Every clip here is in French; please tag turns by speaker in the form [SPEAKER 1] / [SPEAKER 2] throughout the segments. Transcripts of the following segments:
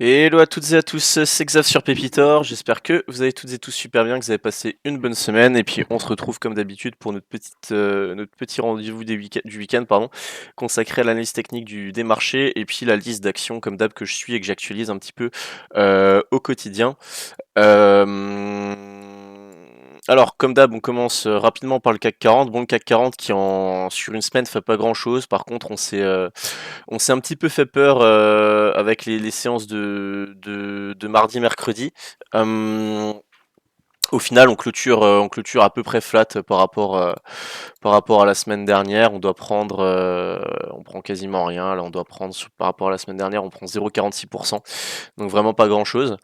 [SPEAKER 1] Hello à toutes et à tous, c'est Xav sur Pépitor, j'espère que vous allez toutes et tous super bien, que vous avez passé une bonne semaine, et puis on se retrouve comme d'habitude pour notre petit rendez-vous du week-end, pardon, consacré à l'analyse technique des marchés, et puis la liste d'actions comme d'hab que je suis et que j'actualise un petit peu au quotidien. Euh, Alors, comme d'hab, on commence rapidement par le CAC 40. Bon, le CAC 40 qui sur une semaine fait pas grand-chose. Par contre, on s'est un petit peu fait peur avec les séances de mardi, mercredi. Euh, Au final, on clôture à peu près flat par rapport à la semaine dernière. On prend quasiment rien. Là, on doit prendre par rapport à la semaine dernière, on prend 0,46%. Donc vraiment pas grand-chose.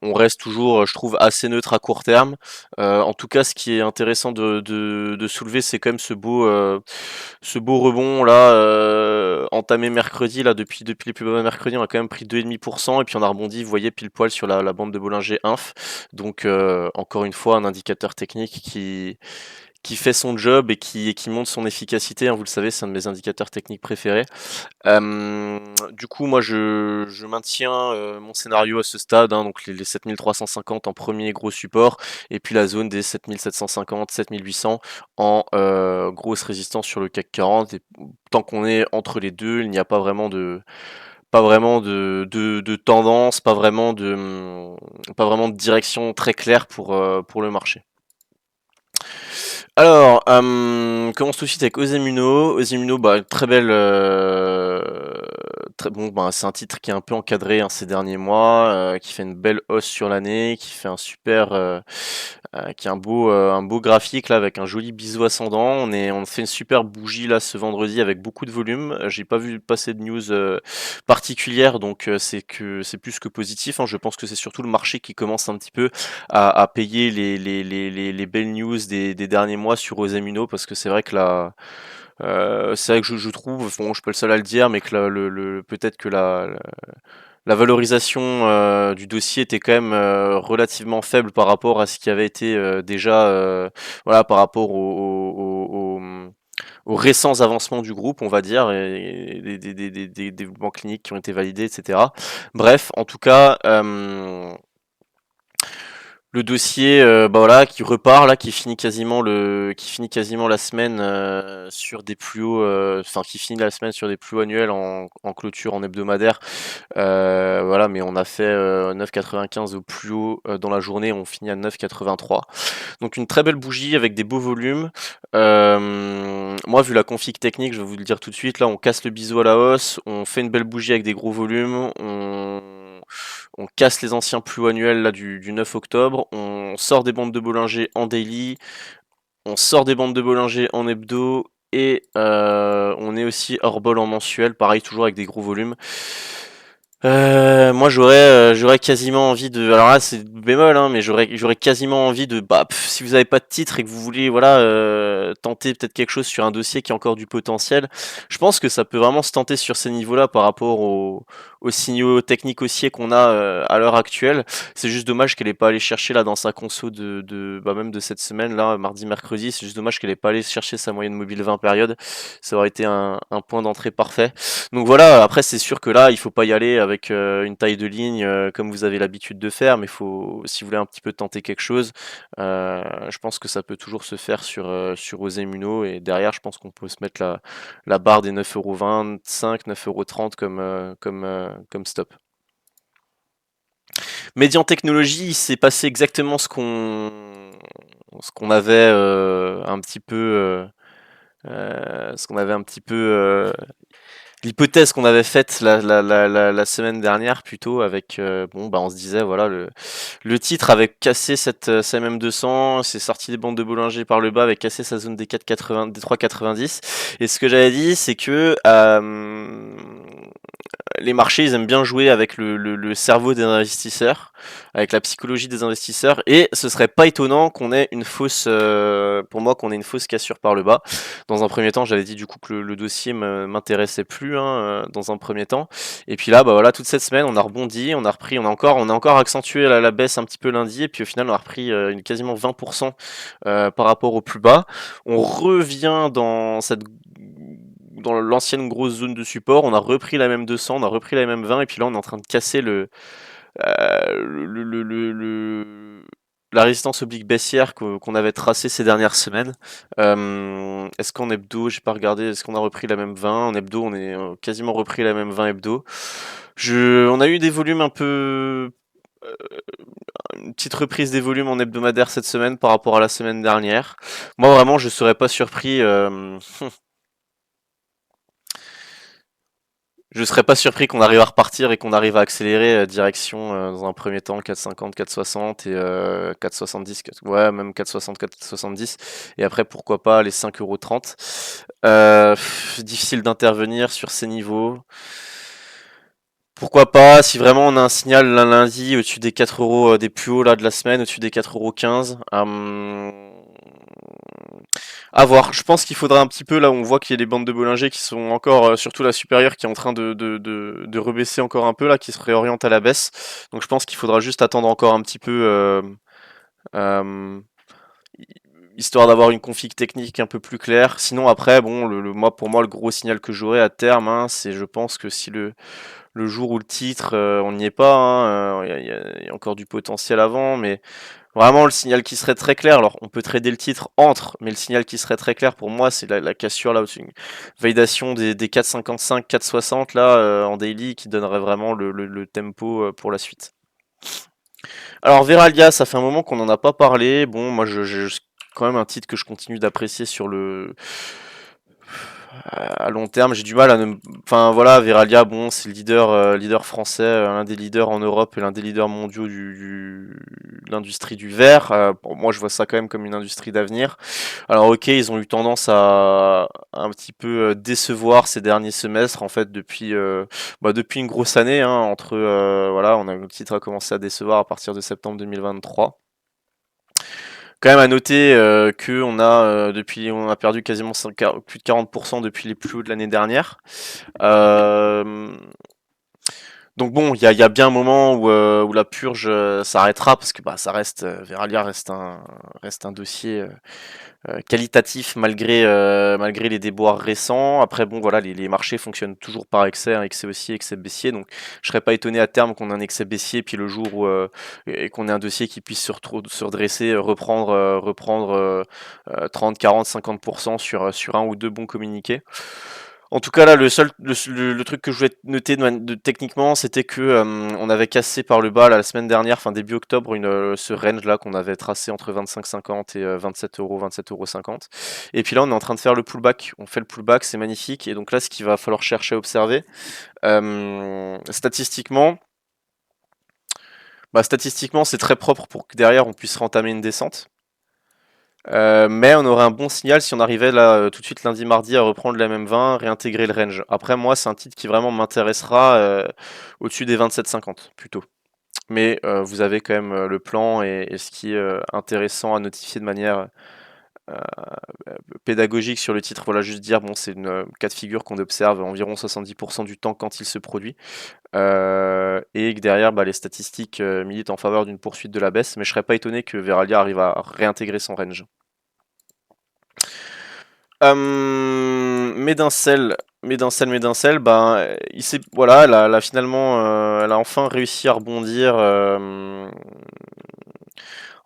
[SPEAKER 1] On reste toujours, je trouve, assez neutre à court terme. En tout cas, ce qui est intéressant de soulever, c'est quand même ce beau rebond là, entamé mercredi. Là, depuis les plus bas mercredi, on a quand même pris 2,5%, et puis on a rebondi, vous voyez, pile poil sur la bande de Bollinger Inf. Donc, encore une fois, un indicateur technique qui fait son job et qui montre son efficacité, hein. Vous le savez, c'est un de mes indicateurs techniques préférés. Du coup, moi, je maintiens mon scénario à ce stade, hein, donc les 7350 en premier gros support, et puis la zone des 7750, 7800 en grosse résistance sur le CAC 40. Et tant qu'on est entre les deux, il n'y a pas vraiment de tendance, pas vraiment de direction très claire pour le marché. Alors, commence tout de suite avec Osemuno. Osemuno, bah, très belle. Très bon, bah, c'est un titre qui est un peu encadré, hein, ces derniers mois, qui fait une belle hausse sur l'année, qui fait un super. Qui a un beau graphique là avec un joli biseau ascendant. On fait une super bougie là ce vendredi avec beaucoup de volume. J'ai pas vu passer de news particulière, donc c'est plus que positif, hein. Je pense que c'est surtout le marché qui commence un petit peu à payer les belles news des derniers mois sur Osemuno, parce que c'est vrai que je trouve, bon, je suis pas le seul à le dire, mais que peut-être que la valorisation du dossier était quand même relativement faible par rapport à ce qui avait été déjà, voilà, par rapport aux récents avancements du groupe, on va dire, et des développements cliniques qui ont été validés, etc. Bref, en tout cas, le dossier, bah voilà, qui repart là, qui finit quasiment la semaine sur des plus hauts, enfin qui finit la semaine sur des plus hauts annuels en clôture, en hebdomadaire. Voilà, mais on a fait 9,95 au plus haut dans la journée, on finit à 9,83. Donc une très belle bougie avec des beaux volumes. Moi, vu la config technique, je vais vous le dire tout de suite, là, on casse le biseau à la hausse, on fait une belle bougie avec des gros volumes, on casse les anciens plus hauts annuels là, du 9 octobre, on sort des bandes de Bollinger en daily, on sort des bandes de Bollinger en hebdo, et on est aussi hors bol en mensuel, pareil, toujours avec des gros volumes. Moi j'aurais quasiment envie de, alors là c'est bémol, hein, mais j'aurais quasiment envie de, bah, si vous avez pas de titre et que vous voulez, voilà, tenter peut-être quelque chose sur un dossier qui a encore du potentiel, je pense que ça peut vraiment se tenter sur ces niveaux-là par rapport aux signaux techniques haussiers qu'on a à l'heure actuelle. C'est juste dommage qu'elle ait pas allé chercher là dans sa conso bah, même de cette semaine là, mardi, mercredi. C'est juste dommage qu'elle ait pas allé chercher sa moyenne mobile 20 période. Ça aurait été un point d'entrée parfait. Donc voilà, après c'est sûr que là, il faut pas y aller avec une taille de ligne comme vous avez l'habitude de faire, mais si vous voulez un petit peu tenter quelque chose, je pense que ça peut toujours se faire sur Osemuno, et derrière, je pense qu'on peut se mettre la barre des 9,25 €, 9,30 € comme stop. Médian Technologie, il s'est passé exactement ce qu'on avait un petit peu ce qu'on avait un petit peu l'hypothèse qu'on avait faite la semaine dernière plutôt, avec bon bah on se disait, voilà, le titre avait cassé cette MM200, c'est sorti des bandes de Bollinger par le bas, avait cassé sa zone des 4,80, des 3,90. Et ce que j'avais dit, c'est que les marchés, ils aiment bien jouer avec le cerveau des investisseurs, avec la psychologie des investisseurs, et ce serait pas étonnant qu'on ait une fausse, pour moi, qu'on ait une fausse cassure par le bas. Dans un premier temps, j'avais dit du coup que le dossier m'intéressait plus, hein, dans un premier temps. Et puis là, bah voilà, toute cette semaine, on a rebondi, on a repris, on a encore accentué la baisse un petit peu lundi, et puis au final, on a repris quasiment 20% par rapport au plus bas. On revient dans l'ancienne grosse zone de support, on a repris la même 200, on a repris la même 20, et puis là on est en train de casser la résistance oblique baissière qu'on avait tracée ces dernières semaines. Est-ce qu'en hebdo, j'ai pas regardé, est-ce qu'on a repris la même 20? En hebdo, on est quasiment repris la même 20 hebdo. On a eu des volumes un peu... une petite reprise des volumes en hebdomadaire cette semaine par rapport à la semaine dernière. Moi vraiment, je serais pas surpris... Je serais pas surpris qu'on arrive à repartir et qu'on arrive à accélérer direction dans un premier temps 4,50, 4,60 et 4,70, ouais, même 4,60, 4,70, et après pourquoi pas les 5,30 €. Difficile d'intervenir sur ces niveaux. Pourquoi pas, si vraiment on a un signal lundi au-dessus des 4 € des plus hauts là de la semaine, au-dessus des 4,15 €. À voir. Je pense qu'il faudra un petit peu, là où on voit qu'il y a les bandes de Bollinger qui sont encore, surtout la supérieure, qui est en train de rebaisser encore un peu, là, qui se réoriente à la baisse. Donc je pense qu'il faudra juste attendre encore un petit peu, euh, histoire d'avoir une config technique un peu plus claire. Sinon après, bon, moi, pour moi, le gros signal que j'aurai à terme, hein, c'est, je pense que si le jour où le titre, on n'y est pas, hein, il y a encore du potentiel avant, mais vraiment, le signal qui serait très clair, alors on peut trader le titre entre, mais le signal qui serait très clair pour moi, c'est la cassure là, une validation des 4,55, 4,60 là en daily qui donnerait vraiment le tempo pour la suite. Alors Veralia, ça fait un moment qu'on n'en a pas parlé. Bon, moi, quand même un titre que je continue d'apprécier sur à long terme. J'ai du mal à ne... Enfin voilà, Veralia, bon, c'est le leader français, l'un des leaders en Europe et l'un des leaders mondiaux de l'industrie du verre. Pour moi, je vois ça quand même comme une industrie d'avenir. Alors ok, ils ont eu tendance à un petit peu décevoir ces derniers semestres, en fait, depuis une grosse année, hein, voilà, le titre a commencé à décevoir à partir de septembre 2023. Quand même à noter que on a perdu quasiment plus de 40% depuis les plus hauts de l'année dernière. Euh, donc bon, il y a bien un moment où la purge s'arrêtera, parce que bah, Veralia reste un dossier qualitatif malgré les déboires récents. Après, bon, voilà, les marchés fonctionnent toujours par excès, hein, excès haussier, excès baissier. Donc, je serais pas étonné à terme qu'on ait un excès baissier, puis le jour où et qu'on ait un dossier qui puisse se redresser, reprendre 30, 40, 50% sur un ou deux bons communiqués. En tout cas, là, le truc que je voulais noter techniquement, c'était que on avait cassé par le bas là, la semaine dernière, fin début octobre, ce range là qu'on avait tracé entre 25,50 et 27 €, 27,50 €. Et puis là, on est en train de faire le pullback. On fait le pullback, c'est magnifique. Et donc là, ce qu'il va falloir chercher à observer, statistiquement, statistiquement, c'est très propre pour que derrière on puisse rentamer une descente. Mais on aurait un bon signal si on arrivait là tout de suite lundi mardi à reprendre la même 20, réintégrer le range. Après moi c'est un titre qui vraiment m'intéressera au-dessus des 27,50 plutôt. Mais vous avez quand même le plan et ce qui est intéressant à notifier de manière euh, pédagogique sur le titre, voilà, juste dire bon, c'est une cas de figure qu'on observe environ 70% du temps quand il se produit. Et que derrière les statistiques militent en faveur d'une poursuite de la baisse, mais je serais pas étonné que Veralia arrive à réintégrer son range. Médincelle, voilà, finalement, elle a enfin réussi à rebondir,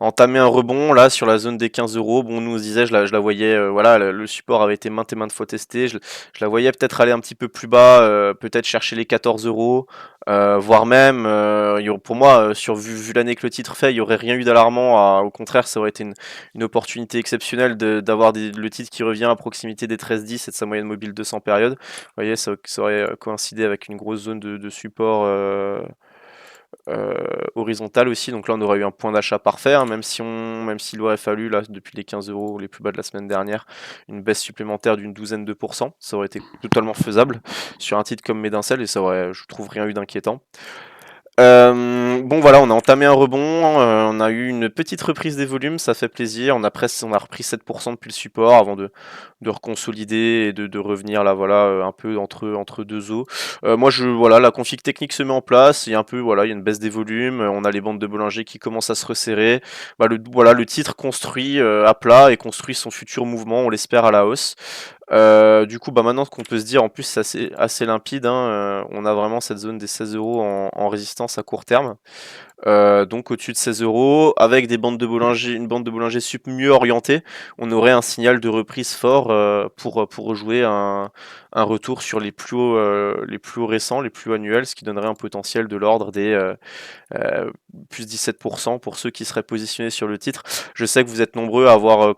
[SPEAKER 1] entamer un rebond là sur la zone des 15 €. Bon, nous on se disait, je la voyais, voilà, le support avait été maintes et maintes fois testé. Je la voyais peut-être aller un petit peu plus bas, peut-être chercher les 14 €, voire même, pour moi, vu l'année que le titre fait, il n'y aurait rien eu d'alarmant. Au contraire, ça aurait été une opportunité exceptionnelle d'avoir le titre qui revient à proximité des 13,10 et de sa moyenne mobile 200 périodes. Vous voyez, ça aurait coïncidé avec une grosse zone de support. Horizontale aussi, donc là on aurait eu un point d'achat parfait, hein, même s'il aurait fallu là depuis les 15 € les plus bas de la semaine dernière une baisse supplémentaire d'une douzaine de pourcents, ça aurait été totalement faisable sur un titre comme Médincelle et ça aurait, je trouve, rien eu d'inquiétant. Bon voilà, on a entamé un rebond, on a eu une petite reprise des volumes, ça fait plaisir. On a repris 7% depuis le support avant de reconsolider et de revenir là, voilà, un peu entre deux eaux. Moi, voilà, la config technique se met en place. Il y a un peu, voilà, il y a une baisse des volumes. On a les bandes de Bollinger qui commencent à se resserrer. Le titre construit à plat et construit son futur mouvement, on l'espère, à la hausse. Du coup, bah maintenant ce qu'on peut se dire, en plus c'est assez limpide, hein, on a vraiment cette zone des 16 euros en résistance à court terme. Donc au-dessus de 16 euros, avec des bandes de Bollinger, une bande de Bollinger Sup mieux orientée, on aurait un signal de reprise fort pour rejouer un retour sur les plus hauts récents, les plus hauts annuels, ce qui donnerait un potentiel de l'ordre des euh, plus 17% pour ceux qui seraient positionnés sur le titre. Je sais que vous êtes nombreux à avoir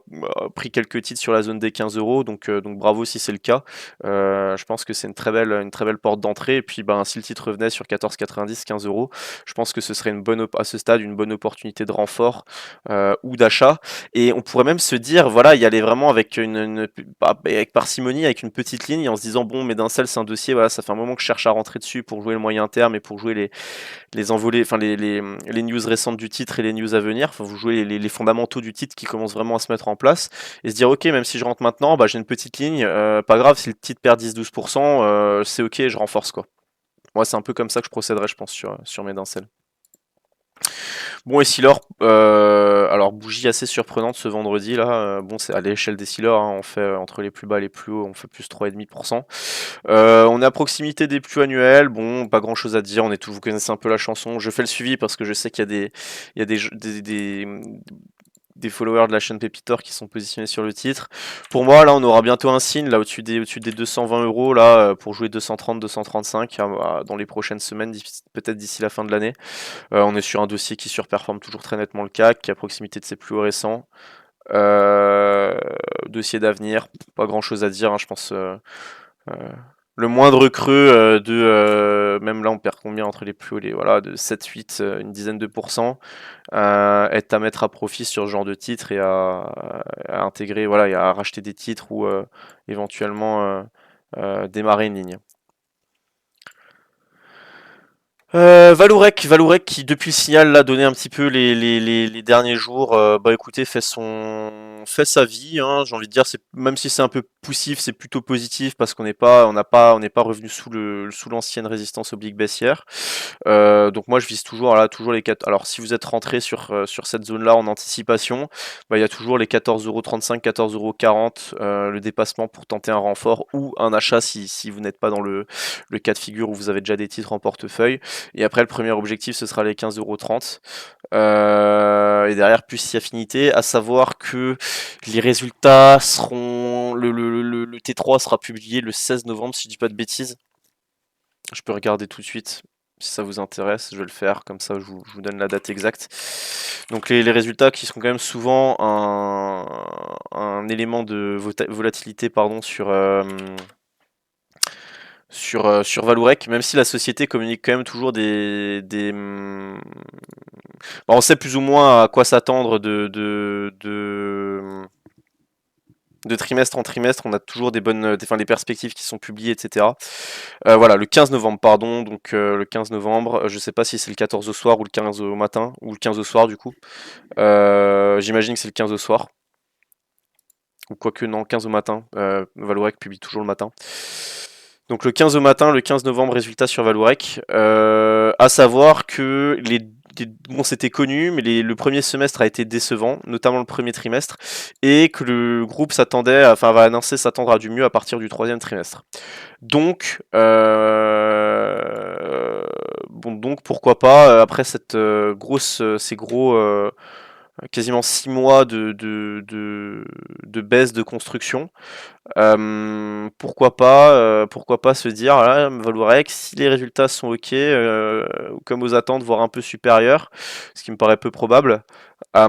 [SPEAKER 1] pris quelques titres sur la zone des 15 euros, donc bravo si c'est le cas. Je pense que c'est une très belle porte d'entrée. Et puis ben, si le titre revenait sur 14,90, 15 euros, je pense que ce serait à ce stade une bonne opportunité de renfort ou d'achat. Et on pourrait même se dire, voilà, y aller vraiment avec avec parcimonie, avec une petite ligne, en se disant bon, Médincel c'est un dossier, voilà, ça fait un moment que je cherche à rentrer dessus pour jouer le moyen terme et pour jouer les envolées, enfin les news récentes du titre et les news à venir. Enfin, vous jouez les fondamentaux du titre qui commencent vraiment à se mettre en place et se dire ok, même si je rentre maintenant, bah, j'ai une petite ligne, pas grave si le titre perd 10-12%, c'est ok, je renforce quoi. Moi, c'est un peu comme ça que je procéderais, je pense, sur Médincel. Bon, et Sealor, alors bougie assez surprenante ce vendredi là. Bon, c'est à l'échelle des Sealor, hein, on fait entre les plus bas et les plus hauts, on fait plus 3,5%. On est à proximité des plus annuels. Bon, pas grand chose à dire. Vous connaissez un peu la chanson. Je fais le suivi parce que je sais qu'il y a des followers de la chaîne Pépitor qui sont positionnés sur le titre. Pour moi, là, on aura bientôt un signe là au-dessus des 220 euros là pour jouer 230, 235 dans les prochaines semaines, peut-être d'ici la fin de l'année. On est sur un dossier qui surperforme toujours très nettement le CAC, qui est à proximité de ses plus hauts récents. Dossier d'avenir, pas grand chose à dire, hein, je pense. Euh, le moindre creux même là on perd combien entre les plus hauts voilà de 7-8 une dizaine de pourcents est à mettre à profit sur ce genre de titre et à intégrer voilà et à racheter des titres ou éventuellement démarrer une ligne. Valourec qui depuis le signal l'a donné un petit peu les derniers jours, bah écoutez fait sa vie, hein, j'ai envie de dire c'est même si c'est un peu poussif, c'est plutôt positif parce on n'est pas revenu sous l'ancienne résistance oblique baissière. Donc moi je vise toujours là toujours les 4. Alors si vous êtes rentré sur cette zone là en anticipation, bah, il y a toujours les 14,35 14,40 le dépassement pour tenter un renfort ou un achat si vous n'êtes pas dans le cas de figure où vous avez déjà des titres en portefeuille. Et après, le premier objectif, ce sera les 15,30 €. Et derrière, plus si affinité, à savoir que les résultats seront. Le T3 sera publié le 16 novembre, si je dis pas de bêtises. Je peux regarder tout de suite. Si ça vous intéresse, je vais le faire, comme ça je vous donne la date exacte. Donc les résultats qui sont quand même souvent un élément de volatilité pardon, sur Valourec, même si la société communique quand même toujours on sait plus ou moins à quoi s'attendre de trimestre en trimestre, on a toujours des perspectives qui sont publiées, etc. Voilà, le 15 novembre, pardon, donc le 15 novembre, je sais pas si c'est le 14 au soir ou le 15 au matin, ou le 15 au soir du coup. J'imagine que c'est le 15 au soir. Ou quoique non, 15 au matin. Valourec publie toujours le matin. Donc le 15 au matin, le 15 novembre, résultat sur Valourec. À savoir que bon, c'était connu, mais le premier semestre a été décevant, notamment le premier trimestre, et que le groupe va annoncer s'attendre à du mieux à partir du troisième trimestre. Donc, donc pourquoi pas, après ces gros quasiment 6 mois de baisse de construction. Pourquoi pas se dire, voilà, Valourec, si les résultats sont ok, comme aux attentes, voire un peu supérieurs, ce qui me paraît peu probable, bah,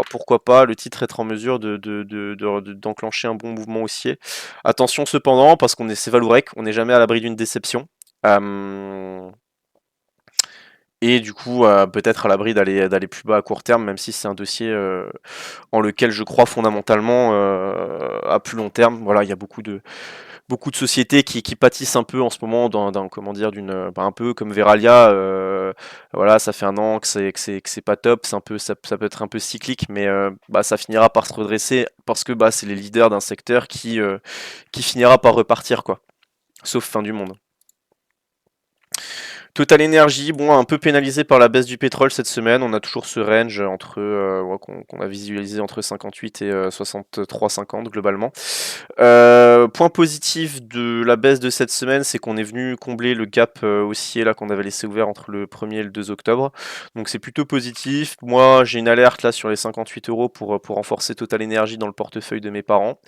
[SPEAKER 1] pourquoi pas le titre être en mesure d'enclencher un bon mouvement haussier. Attention cependant, parce c'est Valourec, on n'est jamais à l'abri d'une déception. Et du coup, peut-être à l'abri d'aller plus bas à court terme, même si c'est un dossier en lequel je crois fondamentalement à plus long terme. Voilà, il y a beaucoup de sociétés qui pâtissent un peu en ce moment comment dire un peu comme Veralia. Voilà, ça fait un an que c'est pas top, ça peut être un peu cyclique, mais bah, ça finira par se redresser parce que bah, c'est les leaders d'un secteur qui finira par repartir quoi. Sauf fin du monde. Total Energy, bon, un peu pénalisé par la baisse du pétrole cette semaine. On a toujours ce range entre ouais, qu'on a visualisé entre 58 et 63,50 globalement. Point positif de la baisse de cette semaine, c'est qu'on est venu combler le gap haussier là qu'on avait laissé ouvert entre le 1er et le 2 octobre. Donc c'est plutôt positif. Moi, j'ai une alerte là sur les 58 euros pour renforcer Total Energy dans le portefeuille de mes parents,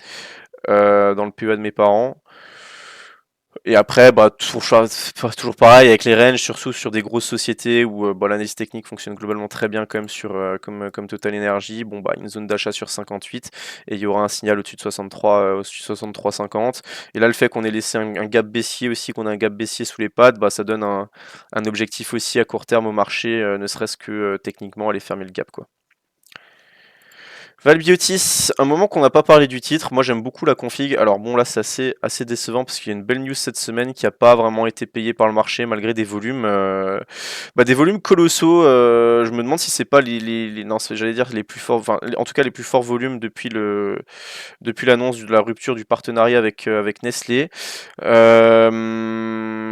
[SPEAKER 1] dans le PEA de mes parents. Et après, bah, toujours pareil avec les ranges, surtout sur des grosses sociétés où bah, l'analyse technique fonctionne globalement très bien quand même comme Total Energy. Bon, bah, une zone d'achat sur 58 et il y aura un signal au-dessus de 63,50. Et là, le fait qu'on ait laissé un gap baissier aussi, qu'on a un gap baissier sous les pattes, bah, ça donne un objectif aussi à court terme au marché, ne serait-ce que techniquement aller fermer le gap, quoi. Valbiotis, un moment qu'on n'a pas parlé du titre, moi j'aime beaucoup la config. Alors bon là c'est assez décevant parce qu'il y a une belle news cette semaine qui n'a pas vraiment été payée par le marché malgré des volumes, des volumes colossaux. Je me demande si c'est pas non j'allais dire les plus forts, enfin en tout cas les plus forts volumes depuis l'annonce de la rupture du partenariat avec Nestlé.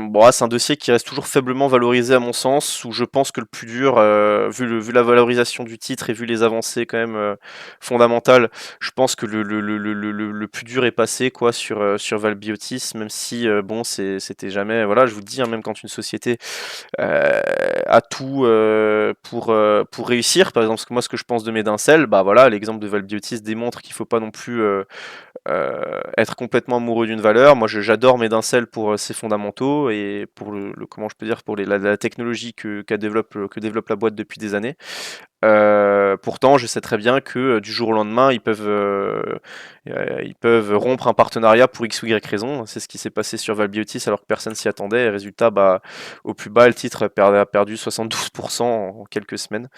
[SPEAKER 1] Bon, c'est un dossier qui reste toujours faiblement valorisé à mon sens, où je pense que le plus dur, vu la valorisation du titre et vu les avancées quand même fondamentales, je pense que le plus dur est passé quoi sur Valbiotis, même si bon c'était jamais, voilà, je vous le dis, hein, même quand une société a tout pour réussir, par exemple, parce que moi ce que je pense de Medincell, bah voilà, l'exemple de Valbiotis démontre qu'il faut pas non plus être complètement amoureux d'une valeur. Moi, j'adore Medincell pour ses fondamentaux et pour comment je peux dire, pour la technologie que développe la boîte depuis des années. Pourtant, je sais très bien que du jour au lendemain, ils peuvent rompre un partenariat pour X ou Y raison. C'est ce qui s'est passé sur Valbiotis alors que personne s'y attendait. Et résultat, bah, au plus bas, le titre a perdu 72% en quelques semaines.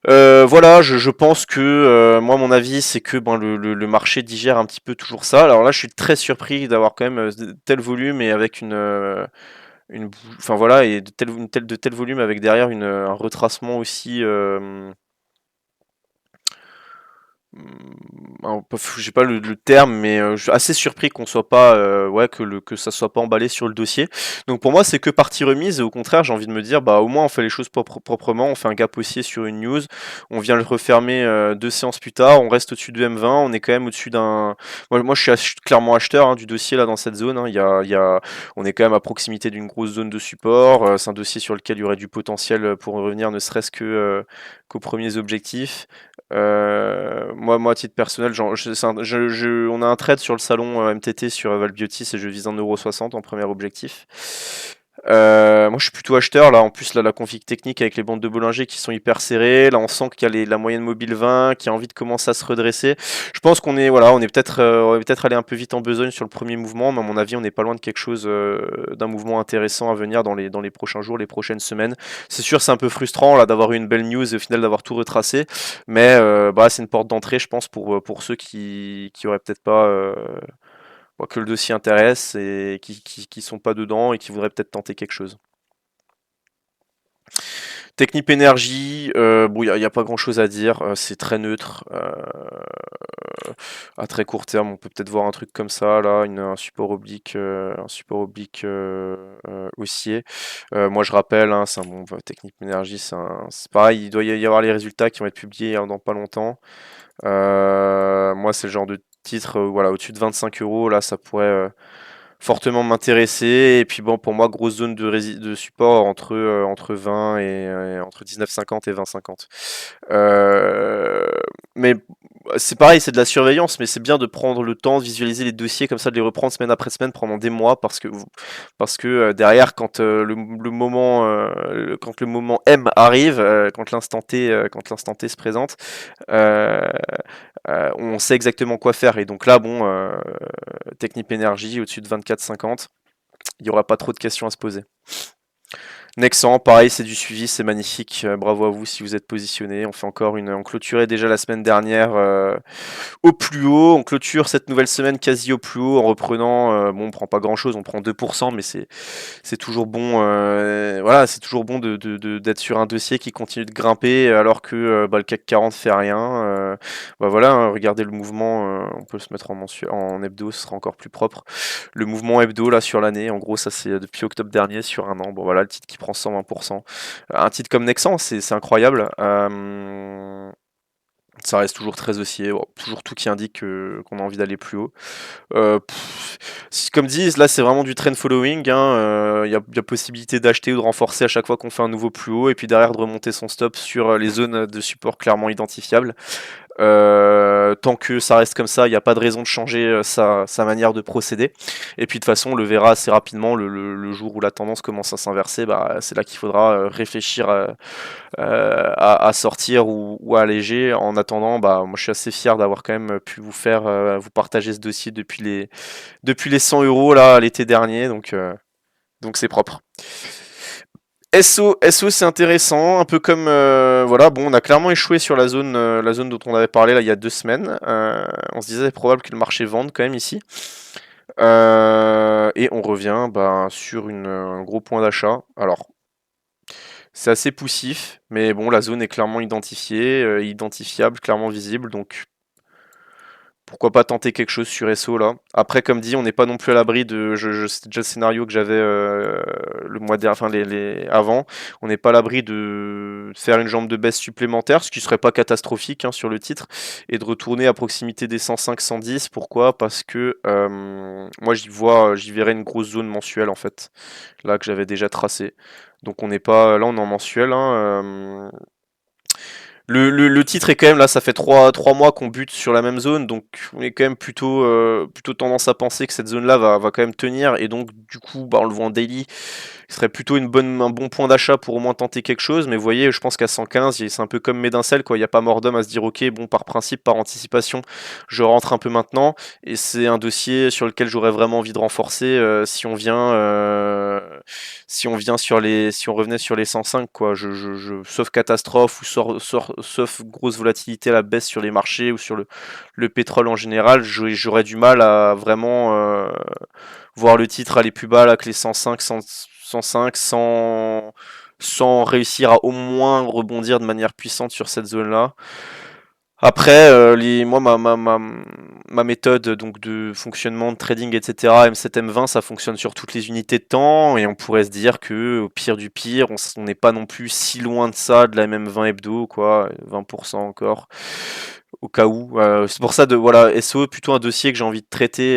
[SPEAKER 1] Voilà, je pense que moi mon avis c'est que ben, le marché digère un petit peu toujours ça. Alors là je suis très surpris d'avoir quand même tel volume et avec enfin voilà et de tel volume avec derrière un retracement aussi j'ai pas le terme, mais je suis assez surpris qu'on soit pas, ouais, que ça soit pas emballé sur le dossier. Donc pour moi, c'est que partie remise. Et au contraire, j'ai envie de me dire, bah au moins on fait les choses proprement, on fait un gap haussier sur une news, on vient le refermer 2 séances plus tard, on reste au-dessus de M20, on est quand même au-dessus d'un. Moi, je suis clairement acheteur hein, du dossier là dans cette zone. Hein. On est quand même à proximité d'une grosse zone de support. C'est un dossier sur lequel il y aurait du potentiel pour revenir, ne serait-ce que qu'aux premiers objectifs. Moi, à titre personnel, on a un trade sur le salon MTT sur Valbiotis et je vise 1,60€ en premier objectif. Moi, je suis plutôt acheteur. Là, en plus, là, la config technique avec les bandes de Bollinger qui sont hyper serrées. Là, on sent qu'il y a la moyenne mobile 20 qui a envie de commencer à se redresser. Je pense on est peut-être allé un peu vite en besogne sur le premier mouvement, mais à mon avis, on n'est pas loin de quelque chose, d'un mouvement intéressant à venir dans les prochains jours, les prochaines semaines. C'est sûr, c'est un peu frustrant là d'avoir eu une belle news et au final d'avoir tout retracé, mais c'est une porte d'entrée, je pense, pour ceux qui auraient peut-être pas. Que le dossier intéresse et qui sont pas dedans et qui voudraient peut-être tenter quelque chose. Technip Energy, bon, il n'y a pas grand chose à dire, c'est très neutre. À très court terme, on peut peut-être voir un truc comme ça, là, un support oblique, haussier. Moi, je rappelle, hein, Technip Energy, c'est pareil, il doit y avoir les résultats qui vont être publiés dans pas longtemps. Moi, c'est le genre de titre, voilà, au-dessus de 25€, là, ça pourrait fortement m'intéresser. Et puis bon, pour moi, grosse zone de support entre 20 et entre 19,50 et 20,50. Mais c'est pareil, c'est de la surveillance, mais c'est bien de prendre le temps de visualiser les dossiers comme ça, de les reprendre semaine après semaine pendant des mois, parce que derrière, quand quand le moment M arrive, quand l'instant T se présente, euh, on sait exactement quoi faire. Et donc là, bon, Technip Energy au-dessus de 24,50, il n'y aura pas trop de questions à se poser. Nexan, pareil, c'est du suivi, c'est magnifique. Bravo à vous si vous êtes positionné. On fait encore on clôturait déjà la semaine dernière au plus haut. On clôture cette nouvelle semaine quasi au plus haut en reprenant. Bon, on prend pas grand chose, on prend 2%, mais c'est toujours bon. Voilà, c'est toujours bon d'être sur un dossier qui continue de grimper alors que le CAC 40 fait rien. Voilà, hein, regardez le mouvement. On peut se mettre en hebdo, ce sera encore plus propre. Le mouvement hebdo là sur l'année, en gros, ça c'est depuis octobre dernier sur un an. Bon voilà, le titre qui prend 120%. Un titre comme Nexan, c'est incroyable. Ça reste toujours très haussier, bon, toujours tout qui indique qu'on a envie d'aller plus haut. Comme dit, là c'est vraiment du trend following. Il y a possibilité d'acheter ou de renforcer à chaque fois qu'on fait un nouveau plus haut, et puis derrière de remonter son stop sur les zones de support clairement identifiables. Tant que ça reste comme ça, il n'y a pas de raison de changer sa manière de procéder. Et puis de toute façon, on le verra assez rapidement le jour où la tendance commence à s'inverser. C'est là qu'il faudra réfléchir à sortir ou à alléger. En attendant, moi je suis assez fier d'avoir quand même pu vous partager ce dossier depuis les 100 euros là l'été dernier. Donc c'est propre. SO c'est intéressant, un peu comme voilà, bon, on a clairement échoué sur la zone dont on avait parlé là il y a 2 semaines. On se disait c'est probable que le marché vende quand même ici. Et on revient sur un gros point d'achat. Alors c'est assez poussif, mais bon, la zone est clairement identifiée, identifiable, clairement visible, donc pourquoi pas tenter quelque chose sur SO là. Après, comme dit, on n'est pas non plus à l'abri de. C'est déjà le scénario que j'avais le mois dernier, enfin avant. On n'est pas à l'abri de faire une jambe de baisse supplémentaire, ce qui serait pas catastrophique sur le titre, et de retourner à proximité des 105-110. Pourquoi? Parce que moi j'y verrais une grosse zone mensuelle en fait, là que j'avais déjà tracée. Donc on n'est pas. Là on est en mensuel. Le titre est quand même là, ça fait 3 mois qu'on bute sur la même zone, donc on est quand même plutôt tendance à penser que cette zone-là va quand même tenir, et donc du coup, on le voit en daily, ce serait plutôt un bon point d'achat pour au moins tenter quelque chose. Mais vous voyez, je pense qu'à 115, c'est un peu comme Médincel, quoi. Il n'y a pas mort d'homme à se dire, ok, bon, par principe, par anticipation, je rentre un peu maintenant, et c'est un dossier sur lequel j'aurais vraiment envie de renforcer si on revenait sur les 105, quoi. Sauf catastrophe ou sauf grosse volatilité à la baisse sur les marchés ou sur le pétrole en général, j'aurais du mal à vraiment voir le titre aller plus bas là, que les 105, 105 sans réussir à au moins rebondir de manière puissante sur cette zone-là. Après, moi, ma méthode donc de fonctionnement, de trading, etc., M7, M20, ça fonctionne sur toutes les unités de temps, et on pourrait se dire que au pire du pire, on n'est pas non plus si loin de ça, de la même 20 hebdo, quoi, 20% encore, au cas où. C'est pour ça, voilà, SO, plutôt un dossier que j'ai envie de traiter,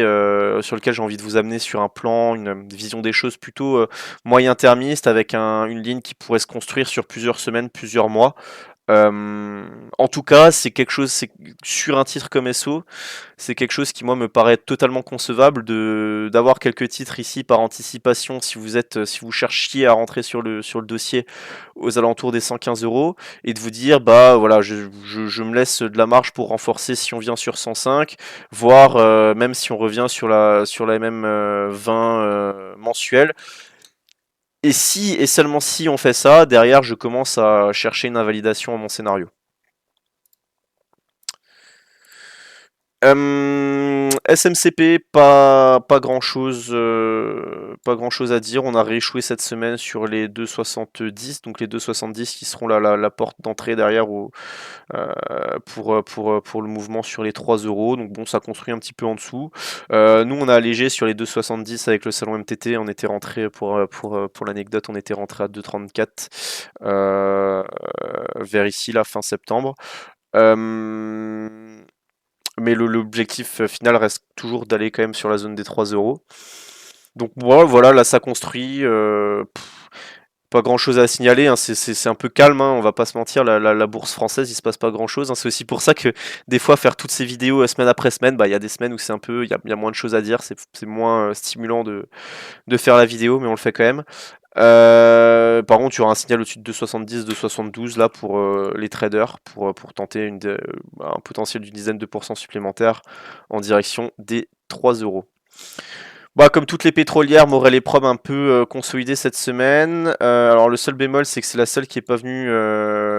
[SPEAKER 1] sur lequel j'ai envie de vous amener sur un plan, une vision des choses plutôt moyen-termiste, avec une ligne qui pourrait se construire sur plusieurs semaines, plusieurs mois. En tout cas, c'est quelque chose, sur un titre comme SO, c'est quelque chose qui moi me paraît totalement concevable d'avoir quelques titres ici par anticipation si vous cherchiez à rentrer sur le dossier aux alentours des 115 euros, et de vous dire voilà, je me laisse de la marge pour renforcer si on vient sur 105, voire même si on revient sur la même 20 mensuelle. Et si et seulement si on fait ça, derrière je commence à chercher une invalidation à mon scénario. SMCP, pas grand chose, à dire. On a rééchoué cette semaine sur les 2,70, donc les 2,70 qui seront la porte d'entrée derrière pour le mouvement sur les 3 euros. Donc bon, ça construit un petit peu en dessous. Nous, on a allégé sur les 2,70 avec le salon MTT. On était rentré pour l'anecdote, on était rentré à 2,34 vers ici, la fin septembre. Mais l'objectif final reste toujours d'aller quand même sur la zone des 3 euros. Donc voilà, là ça construit. Pas grand chose à signaler, c'est un peu calme, on va pas se mentir, la bourse française il se passe pas grand chose. C'est aussi pour ça que des fois faire toutes ces vidéos semaine après semaine, il y a des semaines où c'est un peu, il y a moins de choses à dire, c'est moins stimulant de faire la vidéo, mais on le fait quand même. Par contre, tu auras un signal au-dessus de 2,70, 2,72 là pour les traders, pour tenter un potentiel d'une dizaine de pourcents supplémentaires en direction des 3 euros. Bah, comme toutes les pétrolières, Morel et Prom un peu consolidé cette semaine. Alors le seul bémol, c'est que c'est la seule qui est pas venue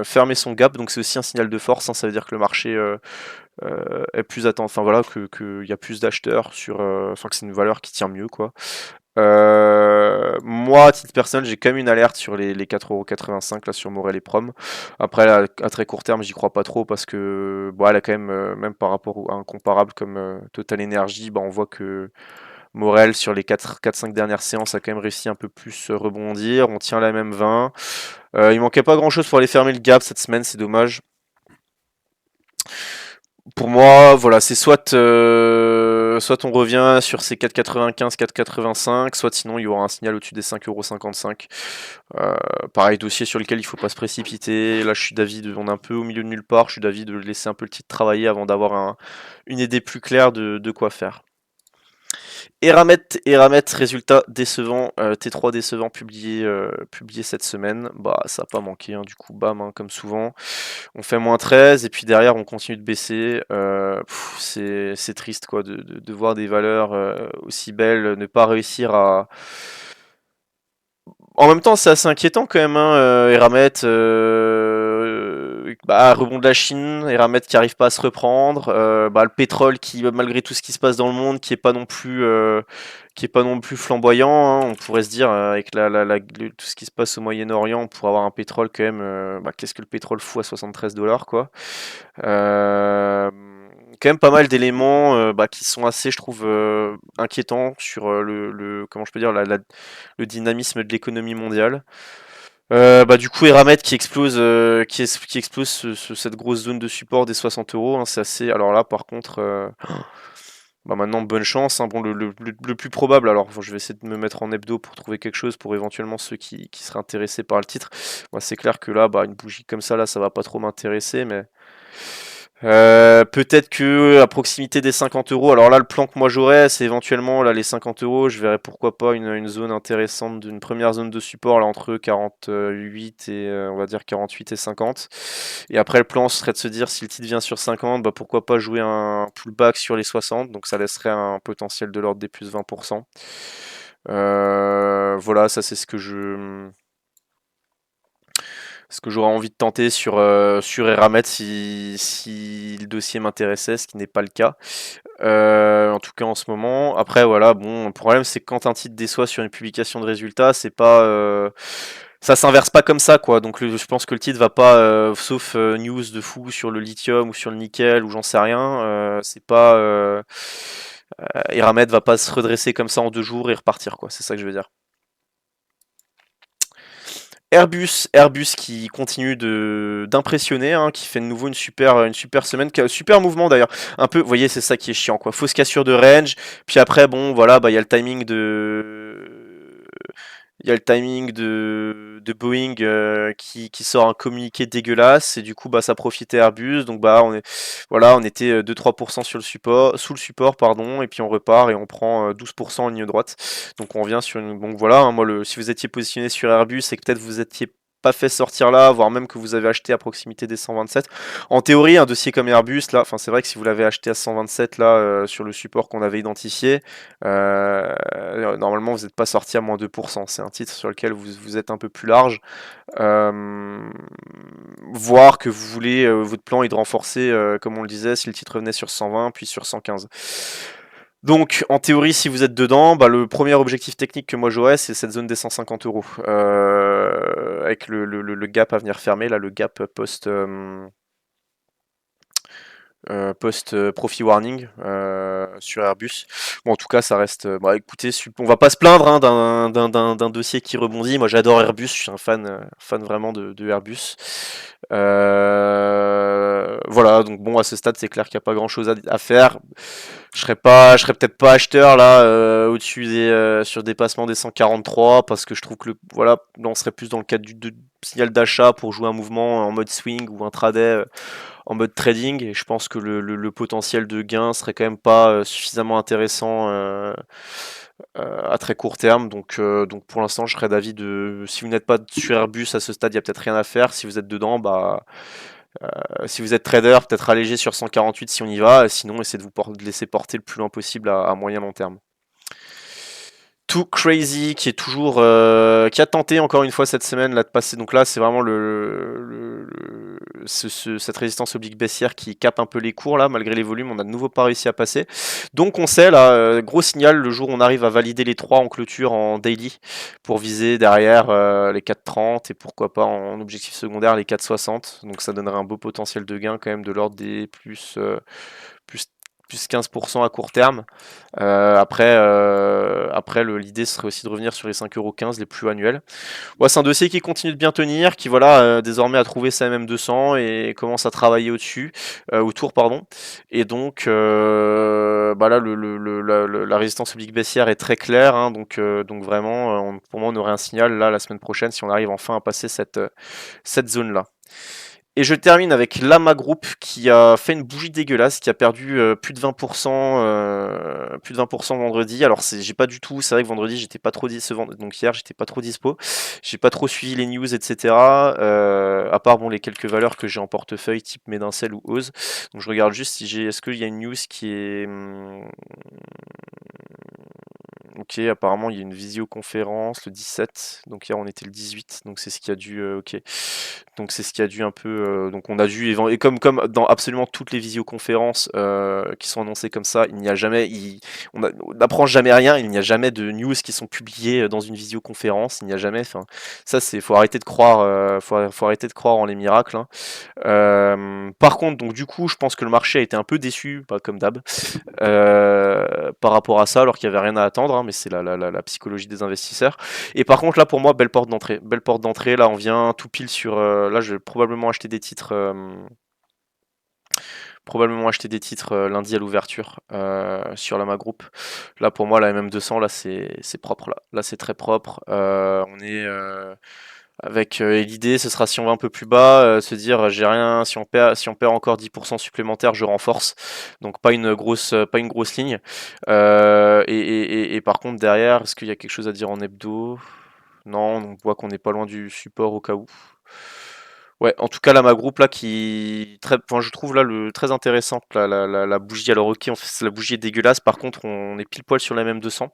[SPEAKER 1] fermer son gap, donc c'est aussi un signal de force, hein. Ça veut dire que le marché est plus attendu, enfin voilà, que y a plus d'acheteurs sur, enfin que c'est une valeur qui tient mieux, quoi. Moi, à titre personnel, j'ai quand même une alerte sur les 4,85€ là sur Morel et Prom. Après, à très court terme, j'y crois pas trop parce que bon, elle a quand même, même par rapport à un comparable comme Total Energy, bah, on voit que Morel, sur les 4-5 dernières séances, a quand même réussi un peu plus rebondir. On tient la même 20. Il manquait pas grand chose pour aller fermer le gap cette semaine, c'est dommage. Pour moi, voilà, c'est soit on revient sur ces 4,95, 4,85, soit sinon il y aura un signal au-dessus des 5,55€. Pareil, dossier sur lequel il faut pas se précipiter. Là, je suis d'avis on est un peu au milieu de nulle part. Je suis d'avis de laisser un peu le titre travailler avant d'avoir une idée plus claire de quoi faire. Eramet, résultat décevant, T3 décevant publié cette semaine. Bah, ça n'a pas manqué, hein, du coup, bam, hein, comme souvent. On fait -13 et puis derrière, on continue de baisser. C'est triste, quoi, de voir des valeurs aussi belles ne pas réussir à. En même temps, c'est assez inquiétant quand même, hein, Eramet, bah, rebond de la Chine, Eramet qui arrive pas à se reprendre, bah, le pétrole qui, malgré tout ce qui se passe dans le monde, qui est pas non plus flamboyant, hein. On pourrait se dire, avec tout ce qui se passe au Moyen-Orient, on pourrait avoir un pétrole quand même, bah, qu'est-ce que le pétrole fout à 73$, quoi. Euh, Quand même pas mal d'éléments bah, qui sont assez, je trouve, inquiétants sur comment je peux dire, le dynamisme de l'économie mondiale. Bah, du coup, Eramet qui explose, qui explose cette grosse zone de support des 60€, hein, c'est assez. Alors là, par contre, bah maintenant, bonne chance, hein. Bon, le plus probable, alors je vais essayer de me mettre en hebdo pour trouver quelque chose pour éventuellement ceux qui seraient intéressés par le titre. Moi, c'est clair que là, bah, une bougie comme ça, là, ça va pas trop m'intéresser, mais. Peut-être que à proximité des 50€. Alors là, le plan que moi j'aurais, c'est éventuellement là les 50€. Je verrais pourquoi pas une zone intéressante, d'une première zone de support là entre 48 et on va dire 48 et 50. Et après, le plan serait de se dire si le titre vient sur 50, bah pourquoi pas jouer un pullback sur les 60. Donc ça laisserait un potentiel de l'ordre des plus 20%. Voilà, ça c'est ce que j'aurais envie de tenter sur Eramet si le dossier m'intéressait, ce qui n'est pas le cas. En tout cas en ce moment. Après voilà, bon, le problème c'est que quand un titre déçoit sur une publication de résultats, c'est pas ça s'inverse pas comme ça, quoi. Donc je pense que le titre va pas, sauf news de fou sur le lithium ou sur le nickel ou j'en sais rien, c'est pas Eramet va pas se redresser comme ça en 2 jours et repartir, quoi. C'est ça que je veux dire. Airbus qui continue d'impressionner, hein, qui fait de nouveau une super semaine, super mouvement d'ailleurs. Un peu, vous voyez, c'est ça qui est chiant, quoi. Fausse cassure de range, puis après, bon, voilà, bah il y a le timing de Boeing qui sort un communiqué dégueulasse et du coup bah ça profitait Airbus, donc bah on était 2-3% sur le support, sous le support pardon, et puis on repart et on prend 12% en ligne droite, donc on revient sur une. Donc voilà, hein, moi si vous étiez positionné sur Airbus et que peut-être vous étiez pas fait sortir là, voire même que vous avez acheté à proximité des 127. En théorie, un dossier comme Airbus, là, enfin c'est vrai que si vous l'avez acheté à 127 là sur le support qu'on avait identifié, normalement vous n'êtes pas sorti à moins 2%. C'est un titre sur lequel vous êtes un peu plus large. Euh, Voir que vous voulez votre plan est de renforcer, comme on le disait, si le titre venait sur 120 puis sur 115. Donc, en théorie, si vous êtes dedans, bah, le premier objectif technique que moi j'aurais, c'est cette zone des 150€. Avec le gap à venir fermer, là, le gap post profit warning sur Airbus. Bon, en tout cas, ça reste. Bah, écoutez, on va pas se plaindre hein, d'un dossier qui rebondit. Moi, j'adore Airbus. Je suis un fan vraiment de Airbus. Voilà. Donc bon, à ce stade, c'est clair qu'il n'y a pas grand chose à faire. Je serais peut-être pas acheteur là au-dessus sur le dépassement des 143 parce que je trouve que voilà, là on serait plus dans le cadre du signal d'achat pour jouer un mouvement en mode swing ou intraday en mode trading et je pense que le potentiel de gain serait quand même pas suffisamment intéressant à très court terme. Donc pour l'instant, je serais d'avis de si vous n'êtes pas sur Airbus à ce stade, il n'y a peut-être rien à faire. Si vous êtes dedans, bah si vous êtes trader, peut-être alléger sur 148 si on y va. Sinon, essayez de vous laisser porter le plus loin possible à moyen long terme. Too Crazy qui est toujours qui a tenté encore une fois cette semaine là de passer. Donc là c'est vraiment cette résistance oblique baissière qui capte un peu les cours là malgré les volumes. On a de nouveau pas réussi à passer. Donc on sait là gros signal le jour où on arrive à valider les 3 en clôture en daily pour viser derrière les 4,30 et pourquoi pas en objectif secondaire les 4,60. Donc ça donnerait un beau potentiel de gain quand même de l'ordre des plus 15% à court terme. Après l'idée serait aussi de revenir sur les 5,15 € les plus annuels. Ouais, c'est un dossier qui continue de bien tenir, qui voilà désormais a trouvé sa MM200 et commence à travailler autour pardon. Et donc bah là la résistance oblique baissière est très claire, hein, donc vraiment pour moi on aurait un signal là la semaine prochaine si on arrive enfin à passer cette zone là. Et je termine avec Lama Group qui a fait une bougie dégueulasse, qui a perdu plus de 20%, plus de 20% vendredi. Alors j'ai pas du tout, c'est vrai que vendredi j'étais pas trop donc hier j'étais pas trop dispo, j'ai pas trop suivi les news, etc. À part bon les quelques valeurs que j'ai en portefeuille, type Medincel ou Ose. Donc je regarde juste si est-ce qu'il y a une news qui est ok, apparemment il y a une visioconférence le 17, donc hier on était le 18, donc c'est ce qui a dû ok. Donc c'est ce qui a dû un peu donc on a dû et comme dans absolument toutes les visioconférences qui sont annoncées comme ça, il n'y a jamais on n'apprend jamais rien, il n'y a jamais de news qui sont publiées dans une visioconférence, il n'y a jamais enfin ça c'est faut arrêter de croire faut arrêter de croire en les miracles, hein. Par contre, donc du coup, je pense que le marché a été un peu déçu, pas comme d'hab, par rapport à ça, alors qu'il n'y avait rien à attendre, hein, mais c'est la psychologie des investisseurs. Et par contre, là, pour moi, belle porte d'entrée. Belle porte d'entrée, là, on vient tout pile sur... là, je vais probablement acheter des titres... lundi à l'ouverture sur Lama Group. Là, pour moi, la MM200, là, c'est propre. Là c'est très propre. On est... avec l'idée, ce sera si on va un peu plus bas, se dire j'ai rien, si on perd encore 10% supplémentaire, je renforce. Donc pas une grosse ligne. Et par contre derrière, est-ce qu'il y a quelque chose à dire en hebdo? Non, on voit qu'on n'est pas loin du support au cas où. Ouais, en tout cas, là, ma groupe là enfin, je trouve là très intéressante la bougie. Alors ok, la bougie est dégueulasse. Par contre, on est pile poil sur la même 200.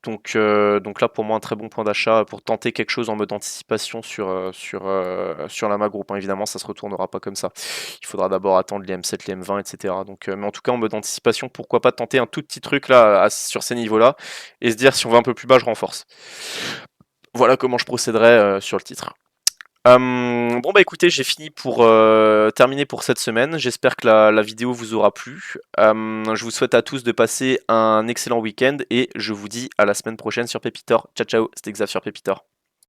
[SPEAKER 1] Donc là, pour moi, un très bon point d'achat pour tenter quelque chose en mode anticipation sur la Magroup, hein. Évidemment, ça se retournera pas comme ça. Il faudra d'abord attendre les M7, les M20, etc. Donc, mais en tout cas, en mode anticipation, pourquoi pas tenter un tout petit truc là sur ces niveaux-là et se dire si on va un peu plus bas, je renforce. Voilà comment je procéderais sur le titre. Bon bah écoutez, j'ai fini pour terminer pour cette semaine. J'espère que la vidéo vous aura plu. Je vous souhaite à tous de passer un excellent week-end et je vous dis à la semaine prochaine sur Pépitor. Ciao ciao, c'était Xav sur Pépitor.